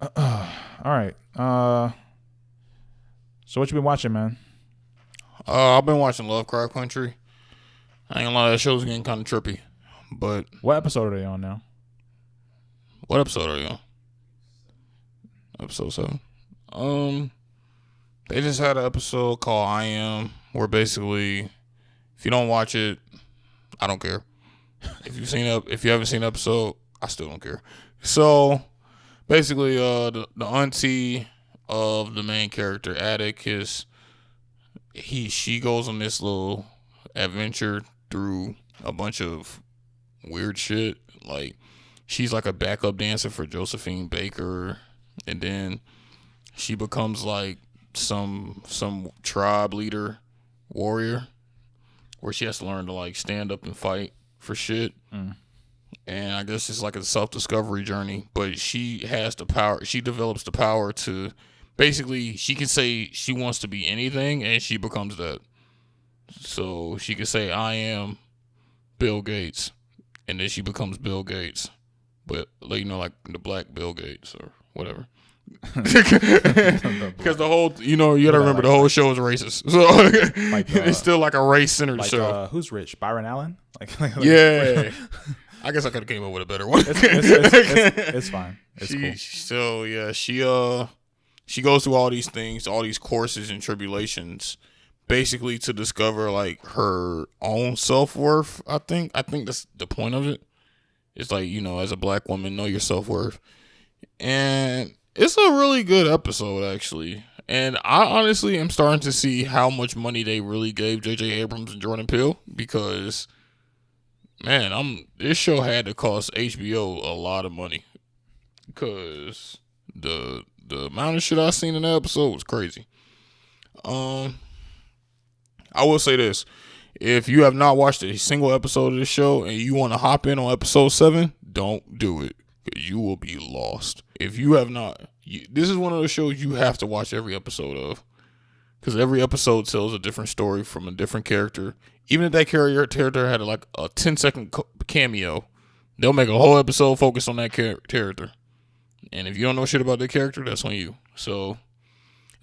All right. So what you been watching, man? I've been watching Lovecraft Country. I ain't gonna lie, that show's getting kind of trippy. But What episode are they on now? what episode are you on? Episode 7. They just had an episode called I Am, where basically, if you don't watch it, I don't care. If you haven't seen the episode, I still don't care. So basically, the auntie of the main character, Attic, she goes on this little adventure through a bunch of weird shit. Like, she's like a backup dancer for Josephine Baker, and then she becomes like some tribe leader, warrior, where she has to learn to like stand up and fight for shit. And I guess it's like a self-discovery journey, but she has the power. She develops the power to basically, she can say she wants to be anything, and she becomes that. So she can say, I am Bill Gates, and then she becomes Bill Gates, but like, like the black Bill Gates or whatever. Because the whole, you gotta remember, the whole show is racist, so it's still like a race-centered show. Who's rich? Byron Allen? Yeah. I guess I could have came up with a better one. It's fine. It's cool. So yeah, she goes through all these things, all these courses and tribulations, basically to discover like her own self-worth. I think that's the point of it. It's like, as a black woman, know your self-worth. And it's a really good episode, actually. And I honestly am starting to see how much money they really gave J.J. Abrams and Jordan Peele, because, man, this show had to cost HBO a lot of money, because the amount of shit I seen in that episode was crazy. I will say this: if you have not watched a single episode of this show and you want to hop in on episode 7, don't do it, because you will be lost. If you have not, this is one of those shows you have to watch every episode of, because every episode tells a different story from a different character. Even if that character had like a 10-second cameo, they'll make a whole episode focused on that character. And if you don't know shit about that character, that's on you. So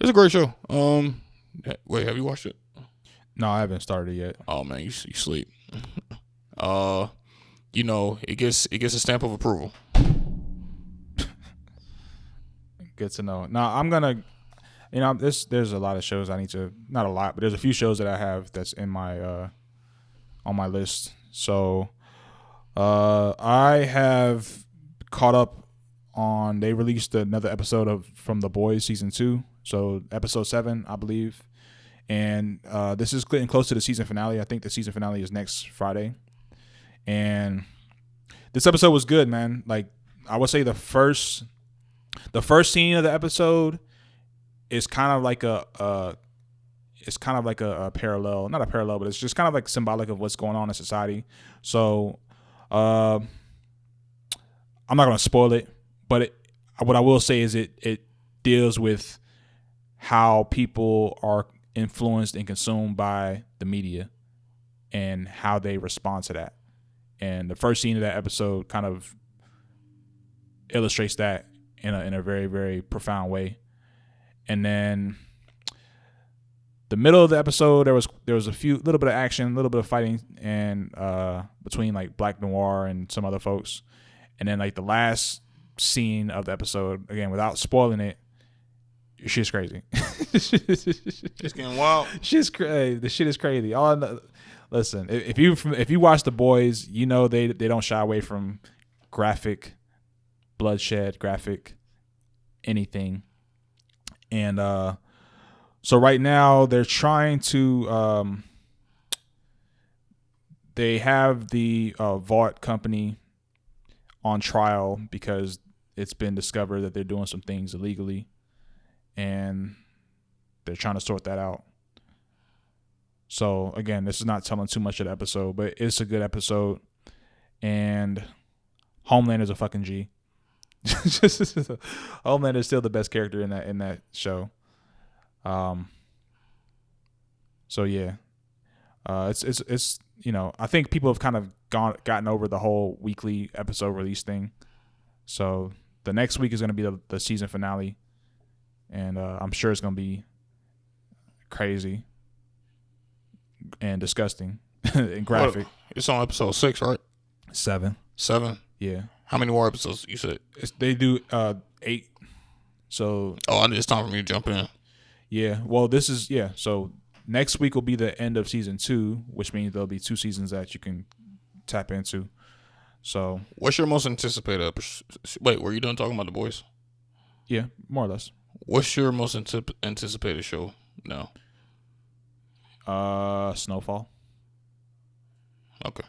it's a great show. Wait, have you watched it? No, I haven't started yet. Oh man, you sleep. It gets a stamp of approval. Good to know. Now I'm gonna, there's a lot of shows I need to, not a lot, but there's a few shows that I have that's in my on my list. So I have caught up on. They released another episode from The Boys season 2. So episode 7, I believe, and this is getting close to the season finale. I think the season finale is next Friday, and this episode was good, man. Like, I would say the first scene of the episode is kind of like a parallel, not a parallel, but it's just kind of like symbolic of what's going on in society. So I'm not going to spoil it, but what I will say is it deals with how people are influenced and consumed by the media and how they respond to that. And the first scene of that episode kind of illustrates that in a very, very profound way. And then the middle of the episode, there was a little bit of action, a little bit of fighting, and between like Black Noir and some other folks. And then like the last scene of the episode, again, without spoiling it, shit's crazy. It's getting wild. Shit's crazy. The shit is crazy. Listen, if you watch The Boys, they don't shy away from graphic bloodshed, graphic anything. And so right now they're trying to they have the Vought company on trial because it's been discovered that they're doing some things illegally, and they're trying to sort that out. So again, this is not telling too much of the episode, but it's a good episode, and Homelander's a fucking G. Homelander is still the best character in that show. So yeah, it's I think people have kind of gotten over the whole weekly episode release thing. So the next week is going to be the season finale, and I'm sure it's going to be crazy and disgusting and graphic. It's on episode 6, right? 7. 7? Yeah. How many more episodes you said? They do 8. So. Oh, it's time for me to jump in. Yeah. Well, so next week will be the end of season 2, which means there'll be 2 seasons that you can tap into. So. What's your most anticipated episode? Wait, were you done talking about The Boys? Yeah, more or less. What's your most anticipated show now? Snowfall. Okay.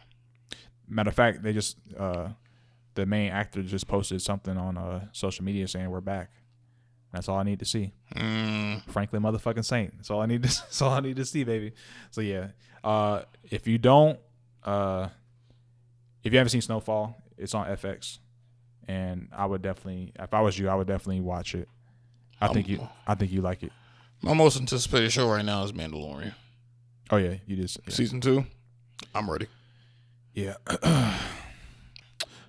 Matter of fact, they just the main actor just posted something on social media saying we're back. That's all I need to see. Frankly, motherfucking Saint. That's all I need to. That's all I need to see, baby. So yeah, if you haven't seen Snowfall, it's on FX, and I would definitely, if I was you, I would definitely watch it. I think you like it. My most anticipated show right now is Mandalorian. Oh yeah, you did. Yeah. Season 2. I'm ready. Yeah.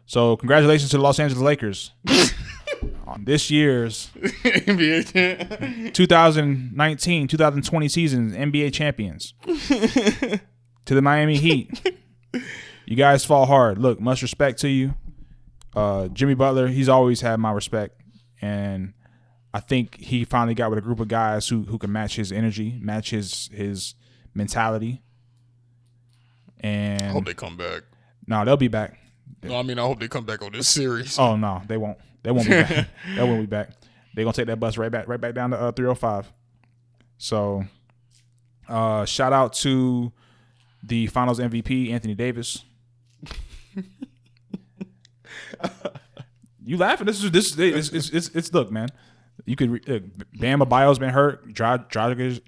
So congratulations to the Los Angeles Lakers on this year's 2019-2020 season NBA champions. To the Miami Heat. You guys fall hard. Look, much respect to you. Jimmy Butler, he's always had my respect. And I think he finally got with a group of guys who can match his energy, match his mentality. And I hope they come back. No, they'll be back. No, I mean, I hope they come back on this series. Oh no, they won't. They won't be back. They won't be back. They're gonna take that bus right back down to 305. So shout out to the finals MVP, Anthony Davis. You laughing? It's look, man. You could Bam Adebayo's been hurt. Dragic is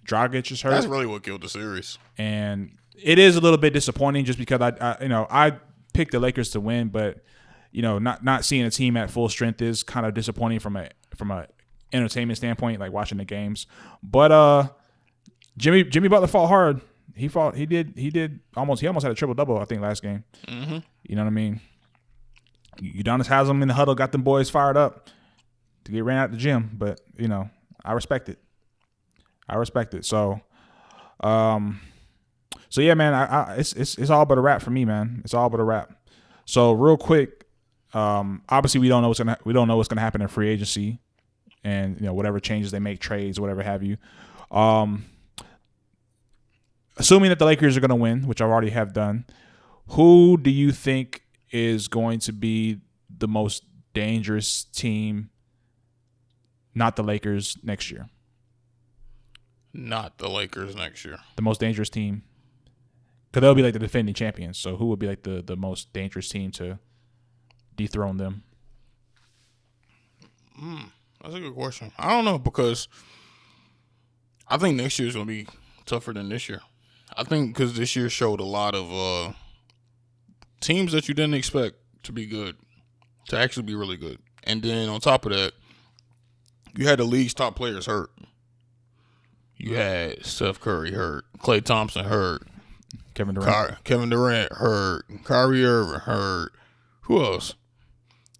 hurt. That's really what killed the series. And it is a little bit disappointing just because I picked the Lakers to win, but not seeing a team at full strength is kind of disappointing from a entertainment standpoint, like watching the games. But Jimmy Butler fought hard. He almost had a triple double, I think, last game. Mm-hmm. You know what I mean? Udonis has them in the huddle, got them boys fired up to get ran out the gym. But I respect it. So, yeah, man, it's all but a wrap for me, man. It's all but a wrap. So real quick, obviously we don't know what's gonna happen in free agency, and whatever changes they make, trades, whatever have you. Assuming that the Lakers are gonna win, which I already have done, who do you think is going to be the most dangerous team? Not the Lakers next year. Not the Lakers next year. The most dangerous team. Because they'll be like the defending champions. So who would be like the most dangerous team to dethrone them? That's a good question. I don't know, because I think next year is going to be tougher than this year. I think because this year showed a lot of teams that you didn't expect to be good, to actually be really good. And then on top of that, you had the league's top players hurt. You had Steph Curry hurt, Klay Thompson hurt, Kevin Durant hurt, Kyrie Irving hurt. Who else?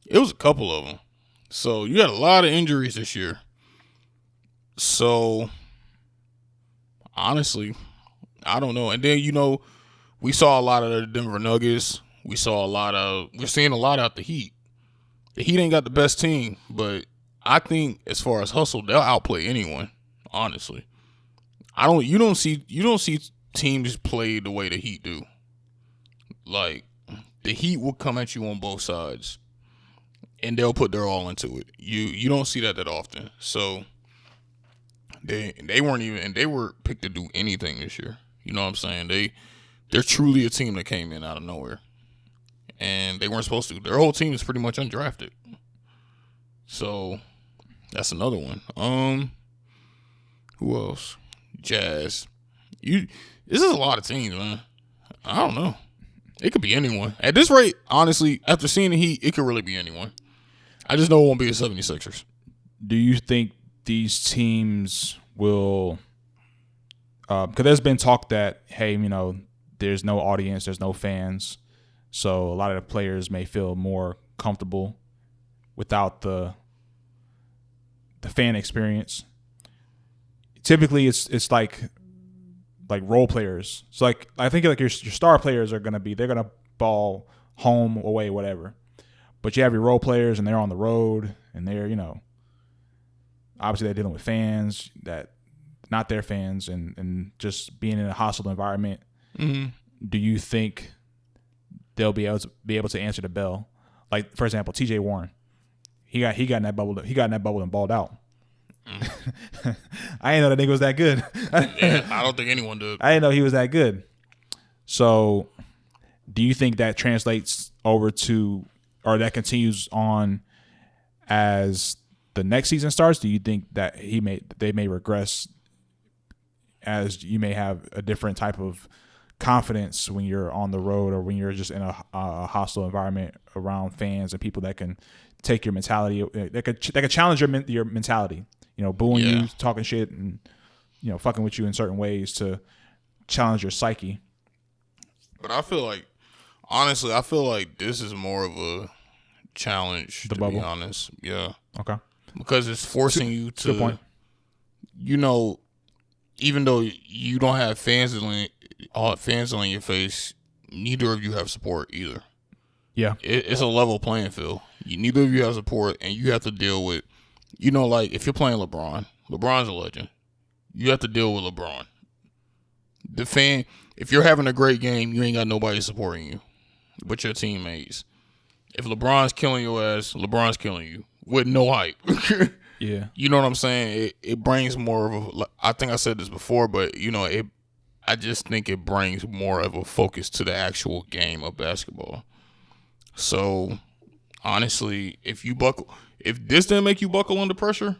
It was a couple of them. So you had a lot of injuries this year. So honestly, I don't know. And then we saw a lot of the Denver Nuggets. We're seeing a lot out the Heat. The Heat ain't got the best team, but I think as far as hustle, they'll outplay anyone. Honestly, you don't see teams play the way the Heat do. Like, the Heat will come at you on both sides, and they'll put their all into it. You don't see that often. So they were picked to do anything this year. You know what I'm saying? They're truly a team that came in out of nowhere, and they weren't supposed to. Their whole team is pretty much undrafted. So that's another one. Who else? Jazz. This is a lot of teams, man. I don't know. It could be anyone. At this rate, honestly, after seeing the Heat, it could really be anyone. I just know it won't be the 76ers. Do you think these teams will because there's been talk that, hey, there's no audience, there's no fans, so a lot of the players may feel more comfortable without the the fan experience. Typically, it's like role players. So like I think like your star players are they're gonna ball home, away, whatever. But you have your role players and they're on the road and they're, obviously they're dealing with fans that not their fans and just being in a hostile environment. Mm-hmm. Do you think they'll be able to answer the bell? Like, for example, TJ Warren. He got in that bubble and balled out. I didn't know that nigga was that good. Yeah, I don't think anyone did. I didn't know he was that good. So do you think that translates over to, or that continues on as the next season starts? Do you think that they may regress, as you may have a different type of confidence when you're on the road or when you're just in a hostile environment around fans and people that can take your mentality, that could challenge your mentality, booing you, talking shit, and fucking with you in certain ways to challenge your psyche. But I feel like, honestly, this is more of a challenge, to be honest. Yeah. Okay. Because it's forcing you to, good point. Even though you don't have fans on your face, neither of you have support either. Yeah. It's a level playing field. Neither of you have support, and you have to deal with, like if you're playing LeBron's a legend. You have to deal with LeBron. The fan, if you're having a great game, you ain't got nobody supporting you but your teammates. If LeBron's killing your ass, LeBron's killing you with no hype. Yeah. You know what I'm saying? It brings more of a, I think I said this before, but I just think it brings more of a focus to the actual game of basketball. So honestly, if this didn't make you buckle under pressure,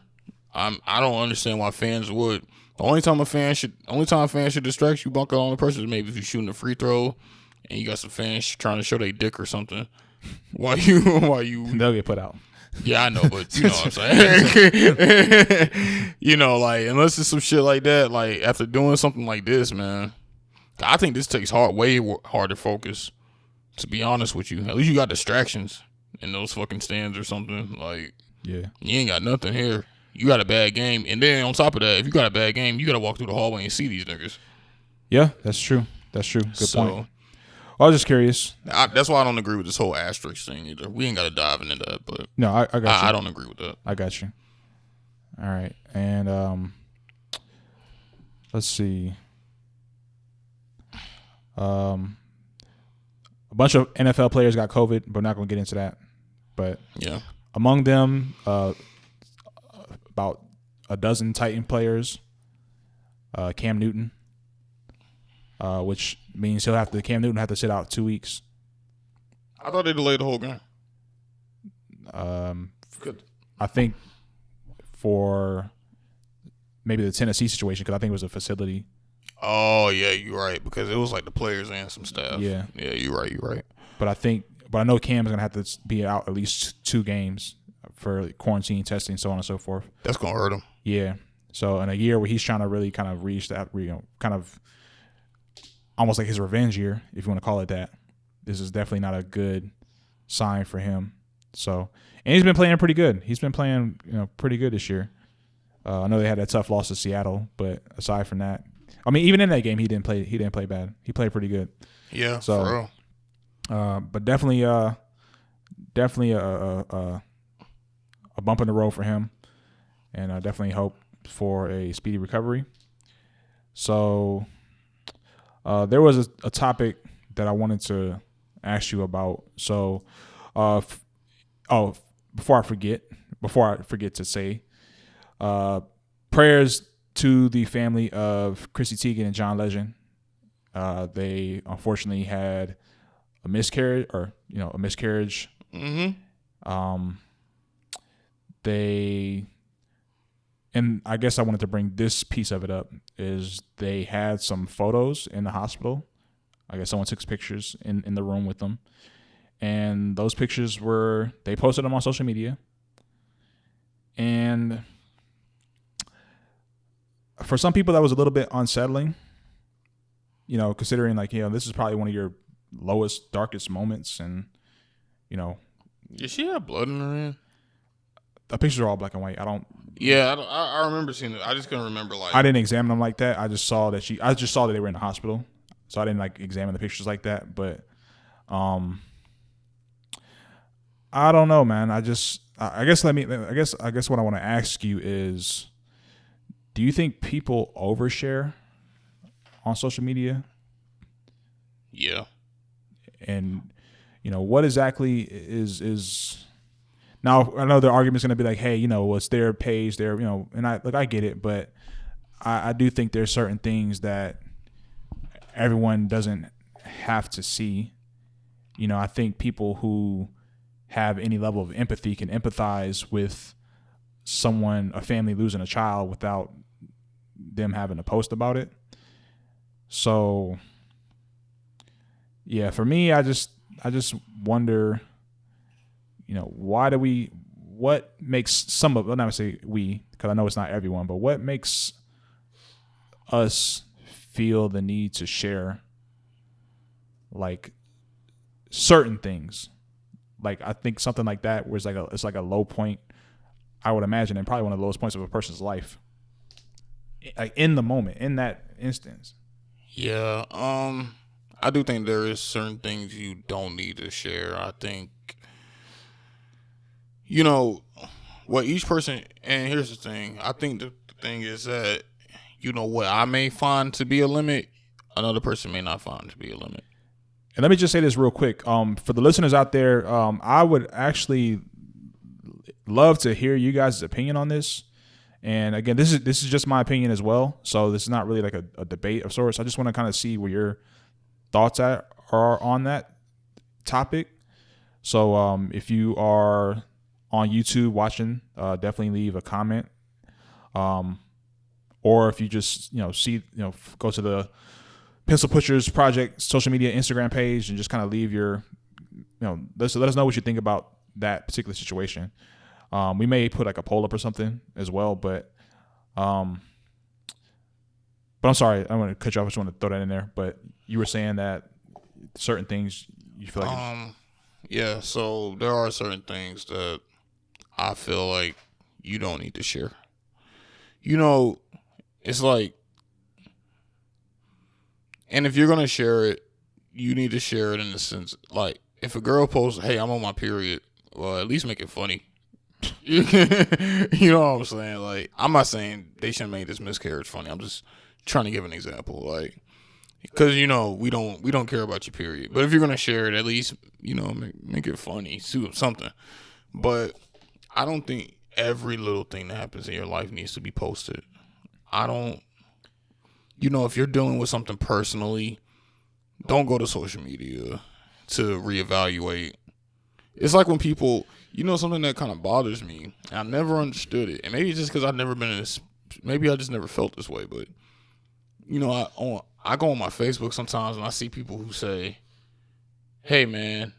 I don't understand why fans would. The only time a fan should distract you buckle under pressure is maybe if you're shooting a free throw and you got some fans trying to show their dick or something. Why you they'll get put out. Yeah, I know, but you know what I'm saying. Like unless it's some shit like that, like after doing something like this, man, I think this takes way harder focus. To be honest with you, at least you got distractions in those fucking stands or something. Like, yeah, you ain't got nothing here. You got a bad game, and then on top of that, if you got a bad game, you got to walk through the hallway and see these niggas. Yeah, that's true. Good point. I was just curious. That's why I don't agree with this whole asterisk thing either. We ain't got to dive into that, but no, I got you. I don't agree with that. I got you. All right, and let's see. A bunch of NFL players got COVID, but we're not going to get into that. But yeah, among them, about a dozen Titan players. Cam Newton, which means Cam Newton have to sit out 2 weeks. I thought they delayed the whole game. I think for maybe the Tennessee situation, because I think it was a facility. Oh yeah, you're right, because it was like the players and some staff. Yeah, you're right. But I know Cam's gonna have to be out at least 2 games for quarantine testing, so on and so forth. That's gonna hurt him. Yeah. So in a year where he's trying to really kind of reach that, kind of almost like his revenge year, if you want to call it that, this is definitely not a good sign for him. So, and he's been playing pretty good. He's been playing, pretty good this year. I know they had that tough loss to Seattle, but aside from that, I mean, even in that game, he didn't play bad. He played pretty good. Yeah. So, for real. but definitely a bump in the road for him, and I definitely hope for a speedy recovery. So, there was a topic that I wanted to ask you about. So, before I forget to say, prayers to the family of Chrissy Teigen and John Legend. They unfortunately had a miscarriage. Mm-hmm. And I guess I wanted to bring this piece of it up, is they had some photos in the hospital. I guess someone took pictures in the room with them. And those pictures they posted them on social media. And for some people, that was a little bit unsettling, considering this is probably one of your lowest, darkest moments. And, Did she have blood in her hand? The pictures are all black and white. I don't Yeah, I remember seeing it. I just couldn't remember like. I didn't examine them like that. I just saw that they were in the hospital, so I didn't like examine the pictures like that. But I don't know, man. I guess what I want to ask you is, do you think people overshare on social media? Yeah. And what exactly is now? I know the argument's going to be like, hey, it's their page, and I get it, but I do think there's certain things that everyone doesn't have to see. I think people who have any level of empathy can empathize with a family losing a child without them having to post about it. So yeah, for me, I just wonder, what makes some of, I'm not gonna say we, because I know it's not everyone, but what makes us feel the need to share like certain things? Like, I think something like that where it's like a low point, I would imagine, and probably one of the lowest points of a person's life, like in the moment, in that instance. Yeah, I do think there is certain things you don't need to share. I think, what each person, and here's the thing. I think the thing is that, what I may find to be a limit, another person may not find to be a limit. And let me just say this real quick. For the listeners out there, I would actually love to hear you guys' opinion on this. And again, this is just my opinion as well. So this is not really like a debate of sorts. I just want to kind of see where your thoughts are on that topic. So if you are on YouTube watching, definitely leave a comment. Or if you just go to the Pencil Pushers Project social media Instagram page and just kind of leave your let us know what you think about that particular situation. We may put like a poll up or something as well, but I'm sorry, I'm going to cut you off. I just want to throw that in there. But you were saying that certain things you feel like. Yeah. So there are certain things that I feel like you don't need to share. It's like, and if you're gonna share it, you need to share it in the sense like, if a girl posts, "Hey, I'm on my period," well, at least make it funny. You know what I'm saying? Like, I'm not saying they shouldn't make this miscarriage funny. I'm just trying to give an example, like, because we don't care about your period. But if you're gonna share it, at least make it funny, something. But I don't think every little thing that happens in your life needs to be posted. I don't. If you're dealing with something personally, don't go to social media to reevaluate. It's like when people, something that kind of bothers me. I never understood it, and maybe it's just because I've never been in this. Maybe I just never felt this way. But I go on my Facebook sometimes and I see people who say, "Hey, man,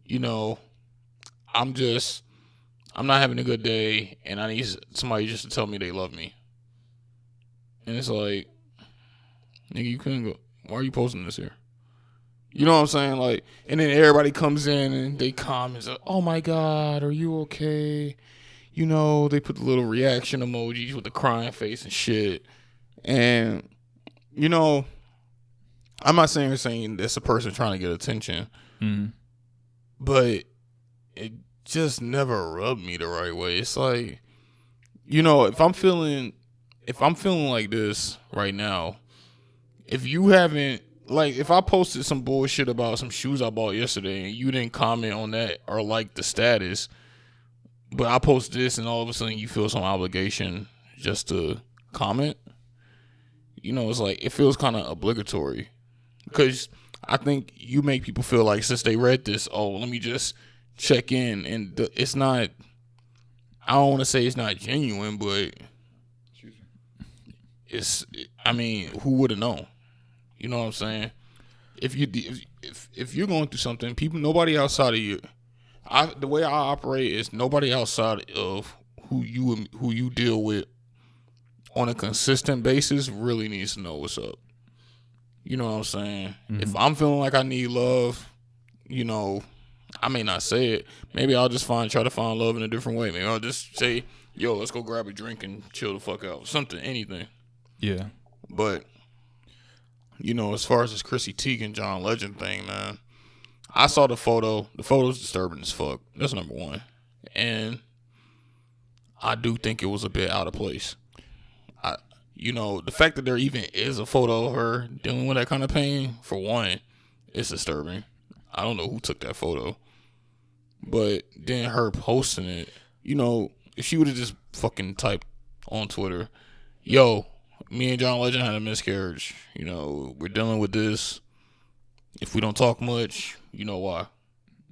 I'm not having a good day, and I need somebody just to tell me they love me." And it's like, nigga, you couldn't go. Why are you posting this here? You know what I'm saying? Like, and then everybody comes in and they comment, like, "Oh my God, are you okay?" They put the little reaction emojis with the crying face and shit. And, I'm not saying that's a person trying to get attention, but it just never rubbed me the right way. It's like, if I'm feeling like this right now, if I posted some bullshit about some shoes I bought yesterday and you didn't comment on that or like the status, but I post this and all of a sudden you feel some obligation just to comment, it's like, it feels kind of obligatory, because I think you make people feel like, since they read this, oh, let me just check in. And it's not, I don't want to say it's not genuine, but who would have known? You know what I'm saying? If you're going through something, nobody outside of you. The way I operate is nobody outside of who you deal with on a consistent basis really needs to know what's up. You know what I'm saying? Mm-hmm. If I'm feeling like I need love, I may not say it. Maybe I'll just try to find love in a different way. Maybe I'll just say, yo, let's go grab a drink and chill the fuck out. Something, anything. Yeah. But, you know, as far as this Chrissy Teigen, John Legend thing, man, I saw the photo. The photo's disturbing as fuck. That's number one. And I do think it was a bit out of place. You know, the fact that there even is a photo of her dealing with that kind of pain, for one, is disturbing. I don't know who took that photo. But then her posting it, you know, if she would have just fucking typed on Twitter, yo, me and John Legend had a miscarriage. You know, we're dealing with this. If we don't talk much, you know why.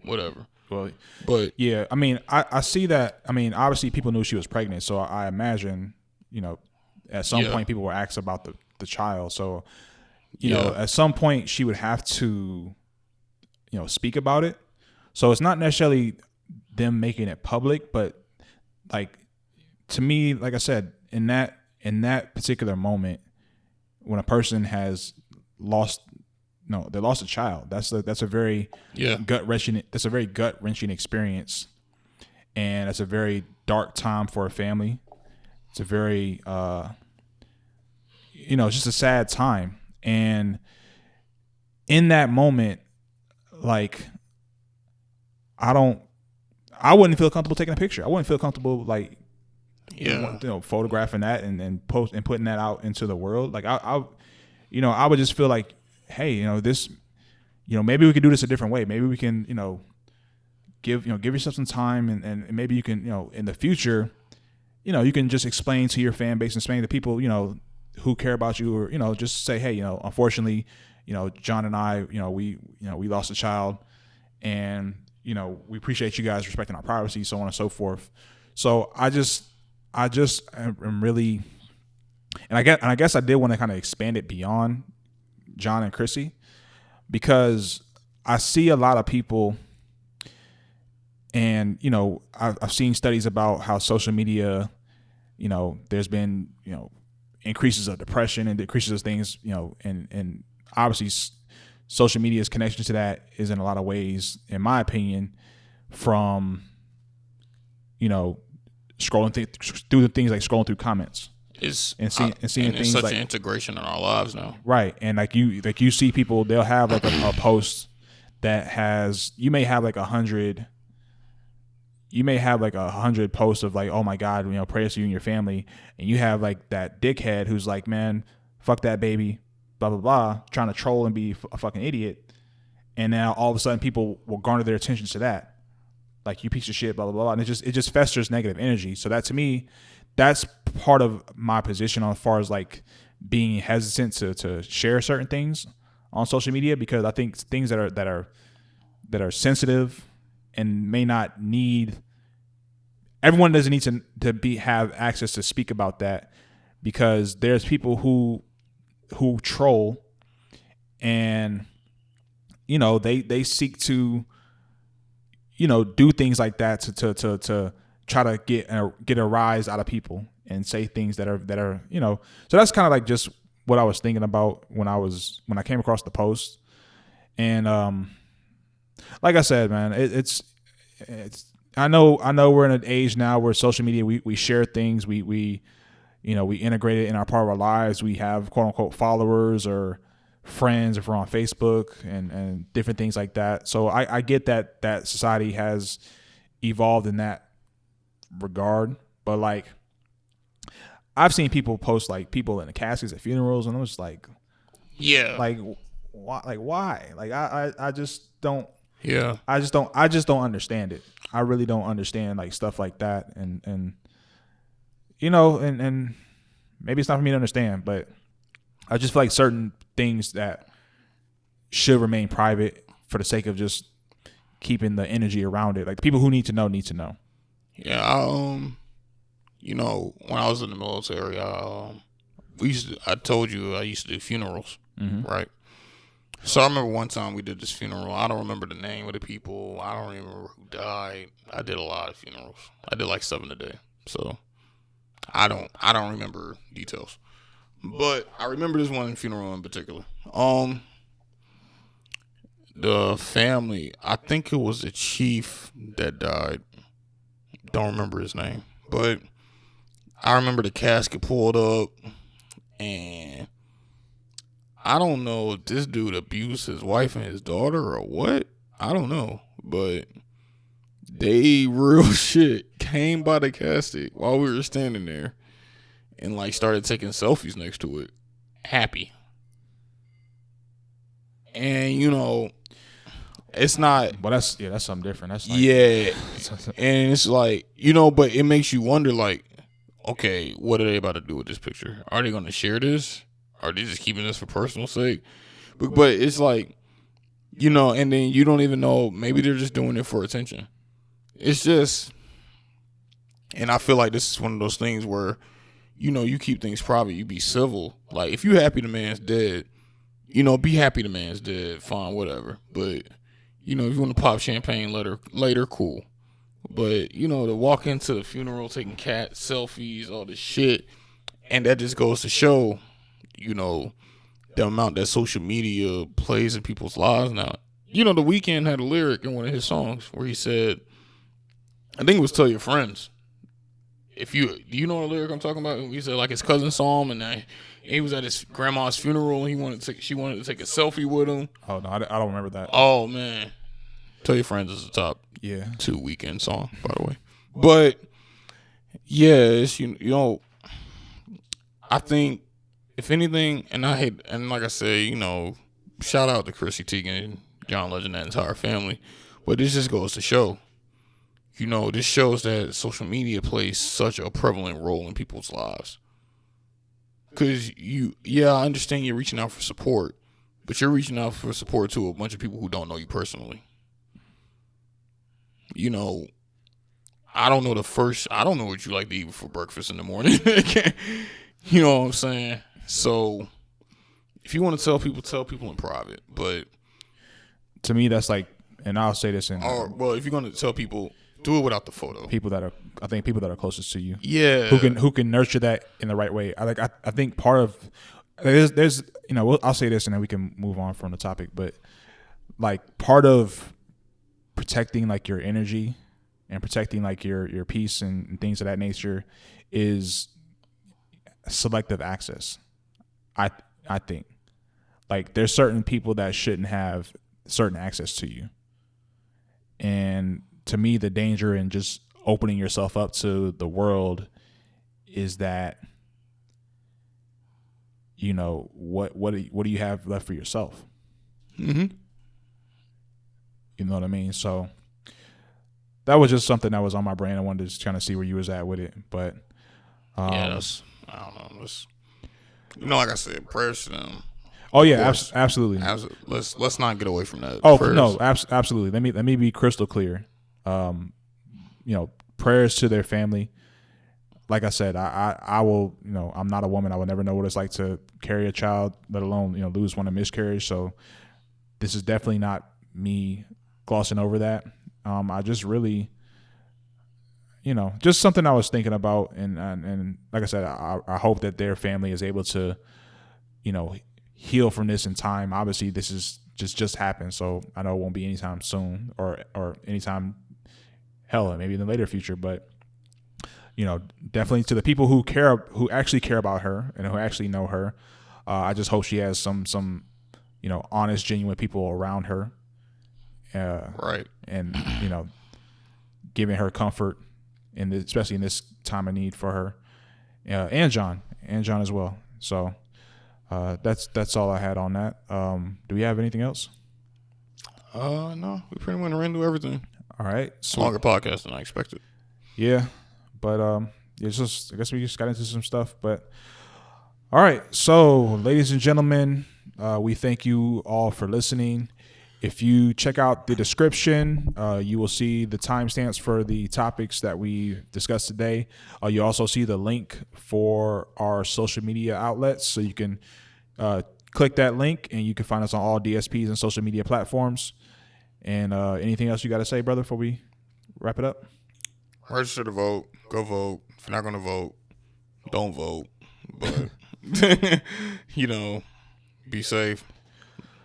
Whatever. Well, but yeah, I mean, I see that. I mean, obviously people knew she was pregnant, so I imagine, you know, at some point people were asked about the child. So, you know, at some point she would have to, you know, speak about it. So it's not necessarily them making it public, but like, to me, like I said, in that particular moment, when a person has lost a child, that's a very gut wrenching experience, and it's a very dark time for a family. It's a very it's just a sad time. And in that moment, like, I wouldn't feel comfortable taking a picture. I wouldn't feel comfortable, like, photographing that and post and putting that out into the world. Like, I would just feel like, hey, you know, this, you know, maybe we could do this a different way. Maybe we can, you know, give yourself some time, and maybe you can, you know, in the future, you know, you can just explain to your fan base and explain to people, you know, who care about you, or, you know, just say, hey, you know, unfortunately, you know, John and I, we lost a child, and, you know, we appreciate you guys respecting our privacy, so on and so forth. So I just am really, and I guess I did want to kind of expand it beyond John and Chrissy, because I see a lot of people, and, you know, I've seen studies about how social media, you know, there's been, you know, increases of depression and decreases of things, you know, and obviously social media's connection to that is in a lot of ways, in my opinion, from, you know, scrolling through things like scrolling through comments. And seeing things such like an integration in our lives now. Right. And like you see people, they'll have like a post that has, you may have like 100 posts of like, oh my God, you know, prayers to you and your family. And you have like that dickhead who's like, man, fuck that baby, blah, blah, blah, trying to troll and be a fucking idiot. And now all of a sudden people will garner their attention to that. Like, you piece of shit, blah, blah, blah. And it just festers negative energy. So that, to me, that's part of my position as far as like being hesitant to share certain things on social media, because I think things that are sensitive and may not need, everyone doesn't need to have access to speak about that, because there's people who troll, and, you know, they seek to, you know, do things like that to try to get a rise out of people and say things that are, you know. So that's kind of like just what I was thinking about when I came across the post. And like I said, man, it's I know we're in an age now where social media, we share things, we integrate it in our part of our lives. We have quote unquote followers or friends if we're on Facebook and different things like that. So I get that society has evolved in that regard, but like, I've seen people post like people in the caskets at funerals, and I'm just like, like, why? Like, I just don't. Yeah. I just don't understand it. I really don't understand like stuff like that, and you know, and maybe it's not for me to understand, but I just feel like certain things that should remain private for the sake of just keeping the energy around it. Like, the people who need to know need to know. Yeah, you know, when I was in the military, I told you I used to do funerals, right? So I remember one time we did this funeral. I don't remember the name of the people. I don't even remember who died. I did a lot of funerals. I did like 7 a day. So I don't remember details. But I remember this one funeral in particular. The family, I think it was the chief that died. Don't remember his name. But I remember the casket pulled up, and I don't know if this dude abused his wife and his daughter or what. I don't know, but they real shit came by the casket while we were standing there and like started taking selfies next to it. Happy. And you know, it's not. But that's something different. That's like, yeah, and it's like, you know, but it makes you wonder, like, okay, what are they about to do with this picture? Are they going to share this? Are they just keeping this for personal sake? But it's like, you know, and then you don't even know. Maybe they're just doing it for attention. It's just, and I feel like this is one of those things where, you know, you keep things private. You be civil. Like, if you happy the man's dead, you know, be happy the man's dead. Fine, whatever. But, you know, if you want to pop champagne later, cool. But, you know, to walk into the funeral, taking cat selfies, all this shit, and that just goes to show, you know, the amount that social media plays in people's lives now. You know, The Weeknd had a lyric in one of his songs where he said, I think it was "Tell Your Friends." Do you know the lyric I'm talking about? He said like his cousin saw him, and he was at his grandma's funeral, and she wanted to take a selfie with him. Oh no, I don't remember that. Oh man, "Tell Your Friends" is the top 2 Weeknd song, by the way. But yeah, it's, you know, I think if anything, and like I said, you know, shout out to Chrissy Teigen and John Legend, that entire family. But this just goes to show, you know, this shows that social media plays such a prevalent role in people's lives. Because I understand you're reaching out for support, but you're reaching out for support to a bunch of people who don't know you personally. You know, I don't know what you like to eat for breakfast in the morning. You know what I'm saying? So if you want to tell people in private. But to me, that's like, and I'll say this if you're going to tell people, do it without the photo. People that are closest to you. Yeah. Who can nurture that in the right way. I think part of there's you know, I'll say this and then we can move on from the topic, but like part of protecting like your energy and protecting like your peace and things of that nature is selective access. I think like there's certain people that shouldn't have certain access to you. And to me, the danger in just opening yourself up to the world is that, you know, what do you have left for yourself? Mm-hmm. You know what I mean? So that was just something that was on my brain. I wanted to just kind of see where you was at with it. But I don't know. You know, like I said, prayers to them. Oh yeah, absolutely. Let's not get away from that. Oh prayers. No, absolutely. Let me be crystal clear. You know, prayers to their family. Like I said, I will, you know, I'm not a woman. I will never know what it's like to carry a child, let alone, you know, lose one to miscarriage. So this is definitely not me glossing over that. I just really, you know, just something I was thinking about, and like I said, I hope that their family is able to, you know, heal from this in time. Obviously, this is just happened, so I know it won't be anytime soon or anytime, hell, maybe in the later future. But you know, definitely to the people who actually care about her and who actually know her, I just hope she has some, you know, honest, genuine people around her, right, and you know, giving her comfort especially in this time of need for her, and John as well. So that's all I had on that. Do we have anything else? No, we pretty much ran through everything. All right, so longer podcast than I expected. Yeah, but it's just, I guess we just got into some stuff. But all right, so ladies and gentlemen, we thank you all for listening. If you check out the description, you will see the timestamps for the topics that we discussed today. You also see the link for our social media outlets, so you can click that link and you can find us on all DSPs and social media platforms. And anything else you got to say, brother, before we wrap it up? Register to vote. Go vote. If you're not going to vote, don't vote. But, you know, be safe.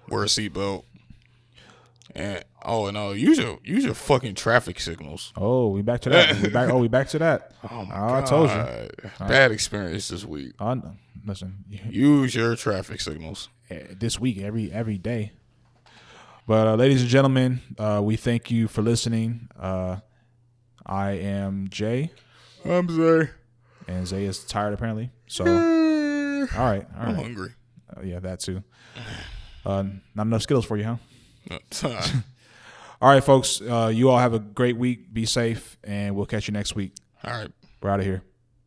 Wear a seatbelt. And use your fucking traffic signals. Oh, we back to that. we back to that. Oh my God. I told you. Bad experience this week. Listen. Use your traffic signals. This week, every day. But ladies and gentlemen, we thank you for listening. I am Jay. I'm Zay. And Zay is tired apparently. So all right. I'm hungry. Yeah, that too. Not enough Skittles for you, huh? All right, folks. You all have a great week. Be safe, and we'll catch you next week. All right. We're out of here.